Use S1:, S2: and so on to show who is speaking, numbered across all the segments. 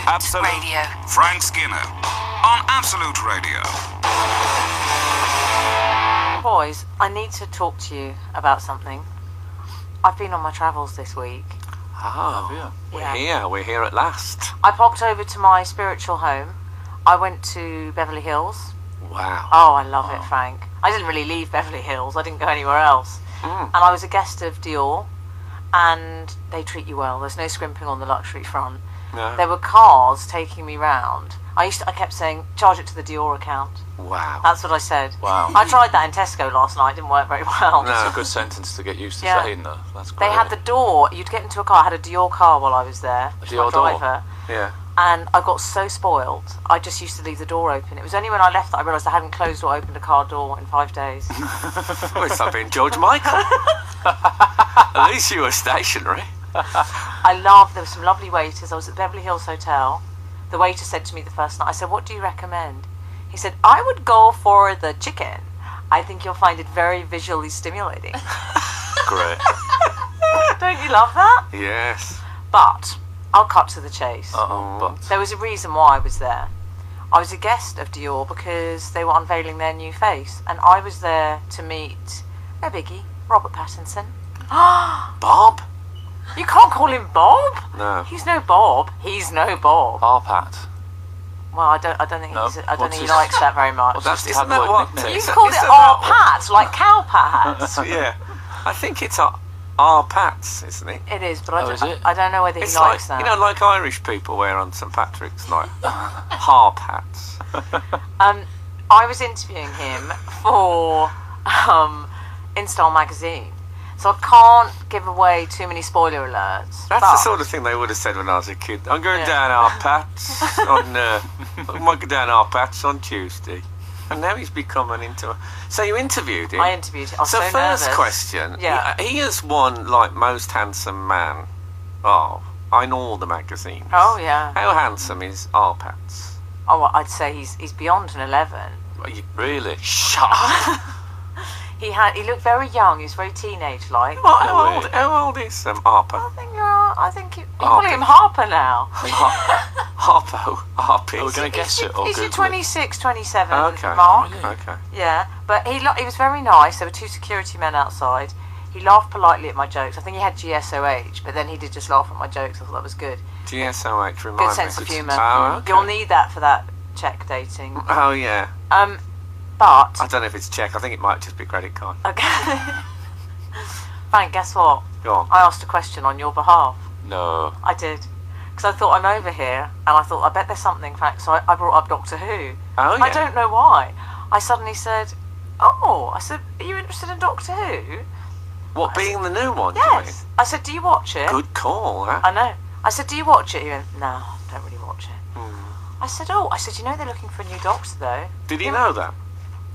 S1: Absolute
S2: Radio.
S1: Frank Skinner on Absolute Radio.
S3: Boys, I need to talk to you about something. I've been on my travels this week.
S4: Oh,
S3: Yeah.
S4: we're here at last.
S3: I popped over to my spiritual home. I went to Beverly Hills.
S4: Wow.
S3: Oh, I love it, Frank. I didn't really leave Beverly Hills. I didn't go anywhere else. And I was a guest of Dior, and they treat you well. There's no scrimping on the luxury front.
S4: No.
S3: There were cars taking me round. I kept saying, charge it to the Dior account.
S4: Wow.
S3: That's what I said.
S5: Wow.
S3: I tried that in Tesco last night. It didn't work very well.
S4: No.
S5: It's a good sentence to get used to
S3: Yeah.
S5: saying, though. That's great.
S3: They had the door. You'd get into a car. I had a Dior car while I was there.
S5: A
S3: with
S5: Dior
S3: my
S5: door?
S3: driver.
S4: Yeah.
S3: And I got so spoiled. I just used to leave the door open. It was only when I left that I realised I hadn't closed or opened a car door in 5 days.
S4: Well, it's like being George Michael. At least you were stationary.
S3: I loved, there were some lovely waiters. I was at the Beverly Hills Hotel. The waiter said to me the first night, I said, what do you recommend? He said, I would go for the chicken. I think you'll find it very visually stimulating.
S5: Great.
S3: Don't you love that?
S4: Yes.
S3: But I'll cut to the chase.
S5: But
S3: There was a reason why I was there. I was a guest of Dior because they were unveiling their new face, and I was there to meet no biggie, Robert Pattinson.
S4: Bob?
S3: You can't call him Bob.
S4: No.
S3: He's no Bob. He's no Bob.
S5: Arpat.
S3: Well, I don't think
S5: No?
S3: I don't
S5: What's
S3: think he
S5: his-
S3: likes that very much.
S5: Well, that's
S4: Isn't that
S5: tabloid
S4: what-
S5: nickname.
S3: You
S4: Isn't-
S3: called it
S4: isn't
S3: our
S4: that
S3: pat, like cow pat.
S4: Yeah. I think it's our Pats, isn't it?
S3: It is, but I
S5: Oh,
S3: don't.
S5: is it?
S3: I don't know whether he
S4: It's
S3: likes
S4: like,
S3: that.
S4: you know, like Irish people wear on St. Patrick's night. Harp hats.
S3: I was interviewing him for InStyle magazine, so I can't give away too many spoiler alerts.
S4: That's
S3: but
S4: the sort of thing they would have said when I was a kid. I'm going
S3: Yeah.
S4: down our Pats on, I might go down our Pats on Tuesday. And now he's becoming into a... So you interviewed him?
S3: I interviewed him. I was so
S4: first
S3: nervous.
S4: question.
S3: Yeah.
S4: He has won, like, most handsome man. Oh, in all the magazines.
S3: Oh yeah.
S4: How handsome is Arpats?
S3: Oh, well, I'd say he's beyond an 11.
S5: Really?
S4: Shut up.
S3: He looked very young. He was very teenage-like.
S4: What,
S5: No way.
S4: how old is Harpo?
S3: I think you call him Harper now.
S4: Harpo? Harpy?
S5: Are we going to guess it or
S3: He's your
S5: Google it?
S3: 26, 27
S4: Okay.
S3: mark.
S5: Really?
S4: Okay.
S3: Yeah, but he was very nice. There were 2 security men outside. He laughed politely at my jokes. I think he had GSOH, but then he did just laugh at my jokes. I thought that was good.
S4: GSOH, remind
S3: Good
S4: me.
S3: sense of humour.
S4: Oh, okay.
S3: You'll need that for that Czech dating.
S4: Oh, yeah.
S3: But
S4: I don't know if it's Czech. I think it might just be credit card.
S3: okay. Frank, guess what?
S4: Go on.
S3: I asked a question on your behalf.
S5: No.
S3: I did. Because I thought I'm over here, and I thought, I bet there's something, Frank. So I brought up Doctor Who.
S4: Oh, yeah.
S3: I don't know why. I suddenly said, oh, I said, are you interested in Doctor Who?
S4: What, being the new one? do you mean?
S3: Yes. I said, do you watch it?
S4: Good call, huh?
S3: I know. I said, do you watch it? He went, no, I don't really watch it.
S4: Hmm.
S3: I said, you know they're looking for a new doctor, though.
S4: Did he know that?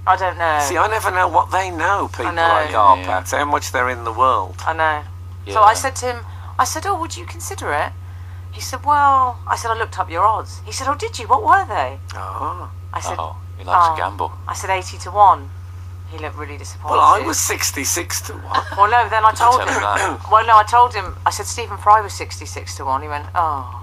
S3: I don't know.
S4: See, I never know what they know, people
S3: know.
S4: like
S5: Yeah,
S4: Arpats, how much they're in the world.
S3: I know.
S5: Yeah.
S3: So I said to him, would you consider it? He said, well, I said, I looked up your odds. He said, oh, did you? What were they?
S4: Oh.
S3: I said,
S5: Oh, he likes
S3: Oh.
S5: a gamble.
S3: I said 80 to 1. He looked really disappointed.
S4: Well, I was 66 to 1.
S3: Well, no, then I told
S5: Tell
S3: him.
S5: him that.
S3: Well, no, I told him. I said Stephen Fry was 66 to 1. He went, oh.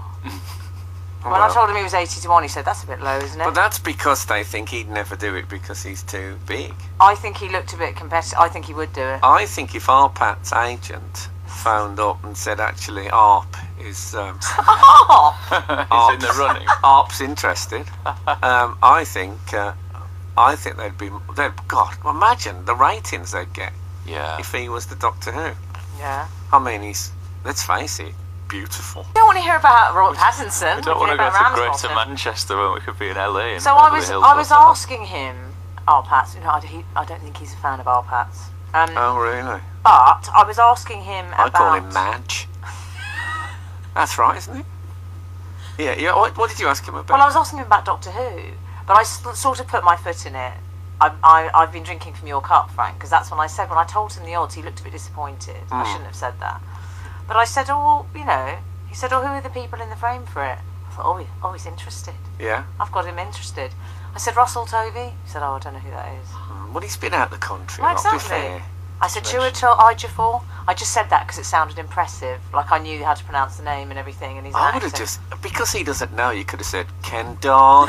S3: When I told him he was 80 to 1, he said, that's a bit low, isn't it?
S4: But that's because they think he'd never do it because he's too big.
S3: I think he looked a bit competitive. I think he would do it.
S4: I think if Arpat's agent phoned up and said, actually, Arp is...
S3: Oh!
S5: He's in the running.
S4: Arp's interested. I think God, imagine the ratings they'd get
S5: Yeah.
S4: if he was the Doctor Who.
S3: Yeah.
S4: I mean, let's face it, beautiful.
S3: I don't want to hear about Robert Pattinson.
S5: We don't want to go to Greater
S3: Manchester.
S5: Manchester when we could be in LA. And
S3: So I
S5: Beverly
S3: was
S5: Hills
S3: I was
S5: Hotel.
S3: asking him, Arpats. You know, I don't think he's a fan of Arpats.
S4: Oh, really?
S3: But I was asking him
S4: I
S3: about.
S4: call him Madge. That's right, isn't it? Yeah. What did you ask him about?
S3: Well, I was asking him about Doctor Who, but I sort of put my foot in it. I've been drinking from your cup, Frank, because that's when I said, when I told him the odds, he looked a bit disappointed. I shouldn't have said that. But I said, oh, well, you know, he said, oh, who are the people in the frame for it? I thought, oh, he's interested.
S4: Yeah.
S3: I've got him interested. I said, Russell Tovey? He said, oh, I don't know who that is.
S4: Well, he's been out the country,
S3: Well,
S4: not be
S3: exactly.
S4: fair.
S3: I said Chiwetel Ejiofor. I just said that because it sounded impressive. Like I knew how to pronounce the name and everything. And he's
S4: I would have because he doesn't know, you could have said Ken Dodd.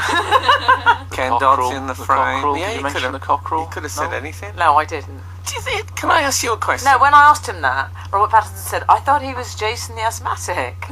S4: Ken Dodd's in the frame.
S5: Cockerel.
S4: Yeah,
S5: Did you
S4: you
S5: mention
S4: could
S5: the
S4: have.
S5: cockerel?
S4: You could have said anything.
S3: No, I didn't.
S4: Do you think? Can I ask you a question?
S3: No, when I asked him that, Robert Pattinson said, I thought he was Jason the Asthmatic.